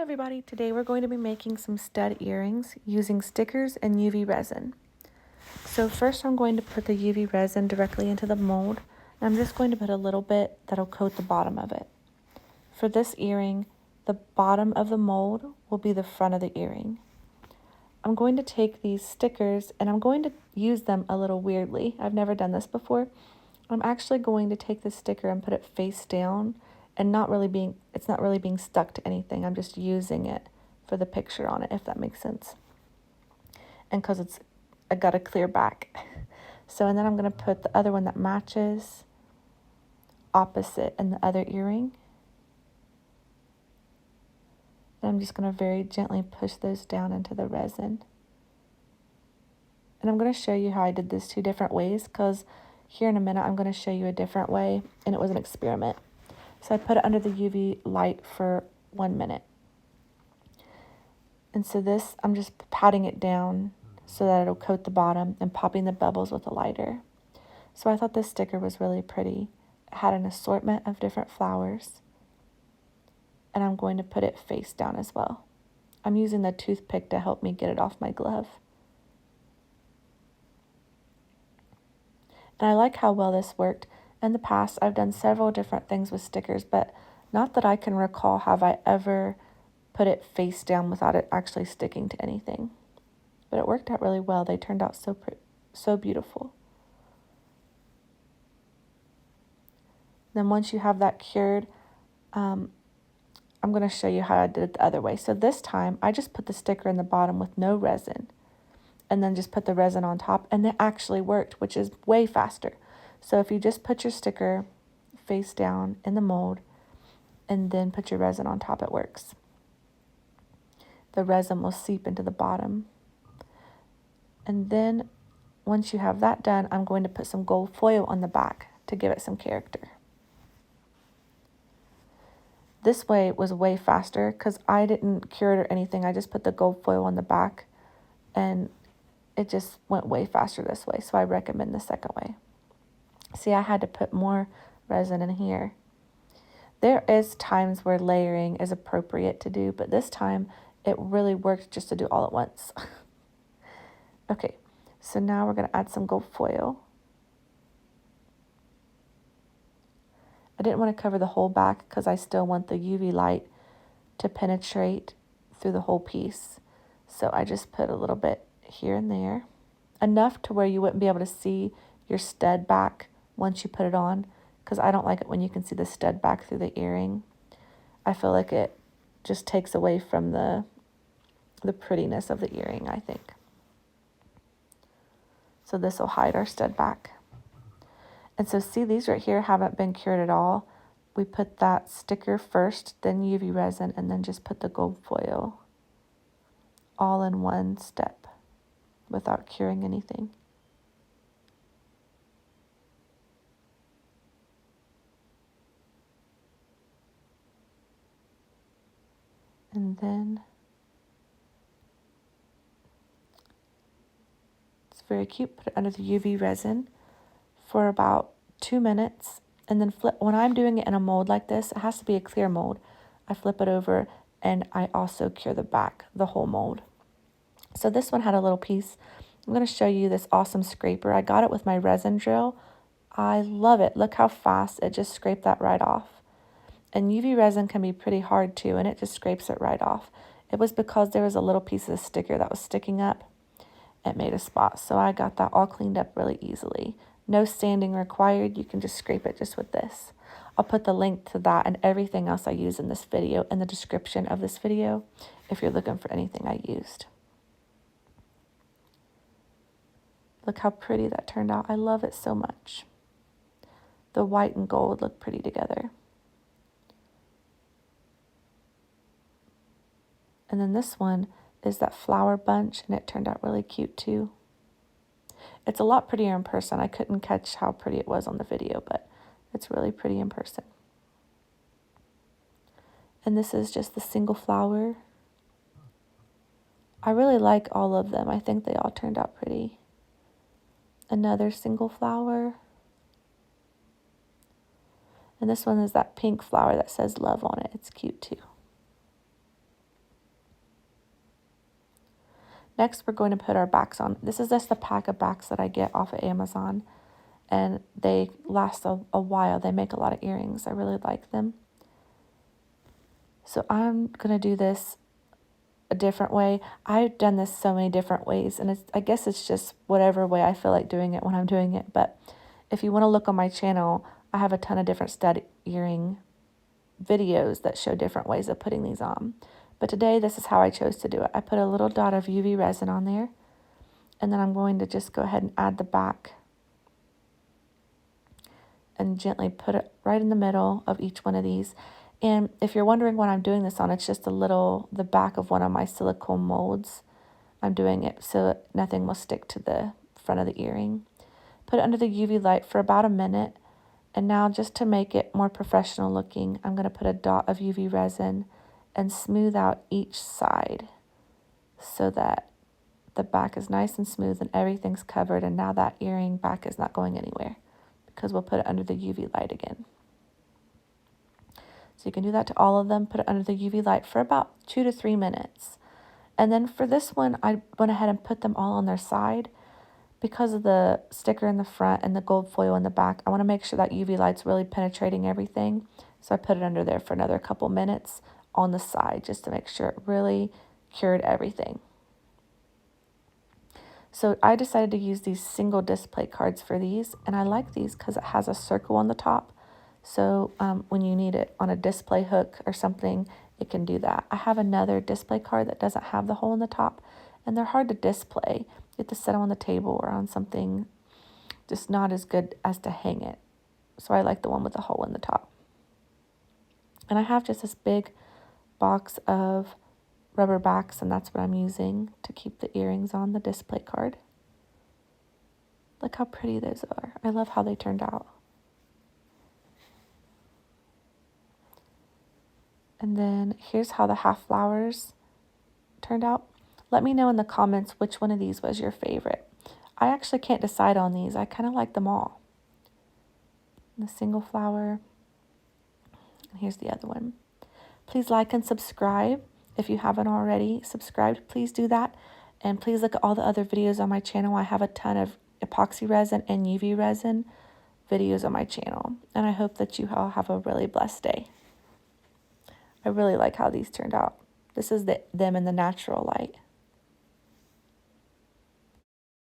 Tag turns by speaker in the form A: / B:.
A: everybody, today we're going to be making some stud earrings using stickers and UV resin. So first I'm going to put the UV resin directly into the mold, and I'm just going to put a little bit that'll coat the bottom of it. For this earring, the bottom of the mold will be the front of the earring. I'm going to take these stickers and I'm going to use them a little weirdly. I've never done this before. I'm actually going to take the sticker and put it face down and it's not really being stuck to anything. I'm just using it for the picture on it, if that makes sense. And because I got a clear back. So, and then I'm going to put the other one that matches opposite in the other earring. And I'm just going to very gently push those down into the resin. And I'm going to show you how I did this 2 different ways, because here in a minute I'm going to show you a different way, and it was an experiment. So I put it under the UV light for 1 minute. And so this, I'm just patting it down so that it'll coat the bottom and popping the bubbles with a lighter. So I thought this sticker was really pretty. It had an assortment of different flowers. And I'm going to put it face down as well. I'm using the toothpick to help me get it off my glove. And I like how well this worked. In the past, I've done several different things with stickers, but not that I can recall have I ever put it face down without it actually sticking to anything. But it worked out really well. They turned out so beautiful. Then once you have that cured, I'm going to show you how I did it the other way. So this time, I just put the sticker in the bottom with no resin, and then just put the resin on top, and it actually worked, which is way faster. So if you just put your sticker face down in the mold and then put your resin on top, it works. The resin will seep into the bottom. And then once you have that done, I'm going to put some gold foil on the back to give it some character. This way was way faster because I didn't cure it or anything. I just put the gold foil on the back, and it just went way faster this way. So I recommend the second way. See, I had to put more resin in here. There is times where layering is appropriate to do, but this time it really worked just to do all at once. Okay, so now we're going to add some gold foil. I didn't want to cover the whole back because I still want the UV light to penetrate through the whole piece. So I just put a little bit here and there, enough to where you wouldn't be able to see your stud back once you put it on, because I don't like it when you can see the stud back through the earring. I feel like it just takes away from the prettiness of the earring, I think. So this will hide our stud back. And so see, these right here haven't been cured at all. We put that sticker first, then UV resin, and then just put the gold foil all in one step without curing anything. And then it's very cute. Put it under the UV resin for about 2 minutes, and then flip. When I'm doing it in a mold like this, it has to be a clear mold. I flip it over, and I also cure the back, the whole mold. So this one had a little piece. I'm going to show you this awesome scraper. I got it with my resin drill. I love it. Look how fast it just scraped that right off. And UV resin can be pretty hard too, and it just scrapes it right off. It was because there was a little piece of sticker that was sticking up. It made a spot, so I got that all cleaned up really easily. No sanding required. You can just scrape it just with this. I'll put the link to that and everything else I use in this video in the description of this video if you're looking for anything I used. Look how pretty that turned out. I love it so much. The white and gold look pretty together. And then this one is that flower bunch, and it turned out really cute too. It's a lot prettier in person. I couldn't catch how pretty it was on the video, but it's really pretty in person. And this is just the single flower. I really like all of them. I think they all turned out pretty. Another single flower. And this one is that pink flower that says love on it. It's cute too. Next, we're going to put our backs on. This is just a pack of backs that I get off of Amazon, and they last a while. They make a lot of earrings. I really like them. So I'm going to do this a different way. I've done this so many different ways, and I guess it's just whatever way I feel like doing it when I'm doing it. But if you want to look on my channel, I have a ton of different stud earring videos that show different ways of putting these on. But today, this is how I chose to do it. I put a little dot of UV resin on there, and then I'm going to just go ahead and add the back and gently put it right in the middle of each one of these. And if you're wondering what I'm doing this on, it's just the back of one of my silicone molds. I'm doing it so nothing will stick to the front of the earring. Put it under the UV light for about a minute. And now, just to make it more professional looking, I'm going to put a dot of UV resin and smooth out each side so that the back is nice and smooth and everything's covered. And now that earring back is not going anywhere because we'll put it under the UV light again. So you can do that to all of them. Put it under the UV light for about 2 to 3 minutes. And then for this one, I went ahead and put them all on their side. Because of the sticker in the front and the gold foil in the back, I want to make sure that UV light's really penetrating everything. So I put it under there for another couple minutes on the side just to make sure it really cured everything. So I decided to use these single display cards for these, and I like these because it has a circle on the top. So when you need it on a display hook or something, it can do that. I have another display card that doesn't have the hole in the top, and they're hard to display. You have to set them on the table or on something, just not as good as to hang it. So I like the one with the hole in the top. And I have just this big box of rubber backs, and that's what I'm using to keep the earrings on the display card. Look how pretty those are. I love how they turned out. And then here's how the half flowers turned out. Let me know in the comments which one of these was your favorite. I actually can't decide on these. I kind of like them all. The single flower. And here's the other one. Please like and subscribe if you haven't already subscribed. Please do that. And please look at all the other videos on my channel. I have a ton of epoxy resin and UV resin videos on my channel. And I hope that you all have a really blessed day. I really like how these turned out. This is them in the natural light.